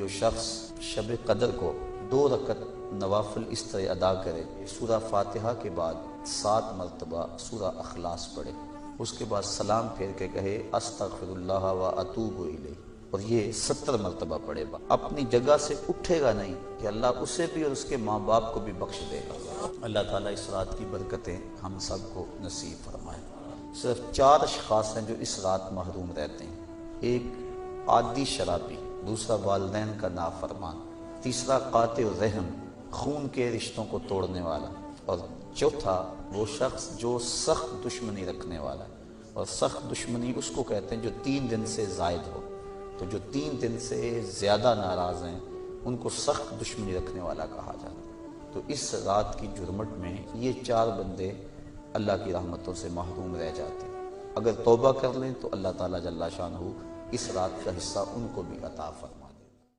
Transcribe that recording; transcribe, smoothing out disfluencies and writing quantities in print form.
جو شخص شب قدر کو 2 رکعت نوافل اس طرح ادا کرے، سورہ فاتحہ کے بعد 7 مرتبہ سورہ اخلاص پڑھے، اس کے بعد سلام پھیر کے کہے استغفر اللہ و اتوب الیہ، اور یہ 70 مرتبہ پڑھے گا، اپنی جگہ سے اٹھے گا نہیں کہ اللہ اسے بھی اور اس کے ماں باپ کو بھی بخش دے گا۔ اللہ تعالیٰ اس رات کی برکتیں ہم سب کو نصیب فرمائے۔ صرف 4 اشخاص ہیں جو اس رات محروم رہتے ہیں، ایک عادی شرابی، دوسرا والدین کا نافرمان، تیسرا قاطع الرحم، خون کے رشتوں کو توڑنے والا، اور چوتھا وہ شخص جو سخت دشمنی رکھنے والا ہے، اور سخت دشمنی اس کو کہتے ہیں جو 3 دن سے زائد ہو، تو جو 3 دن سے زیادہ ناراض ہیں ان کو سخت دشمنی رکھنے والا کہا جاتا ہے۔ تو اس رات کی جرمٹ میں یہ 4 بندے اللہ کی رحمتوں سے محروم رہ جاتے ہیں، اگر توبہ کر لیں تو اللہ تعالیٰ جل شانہ اس رات کا حصہ ان کو بھی عطا فرمائے۔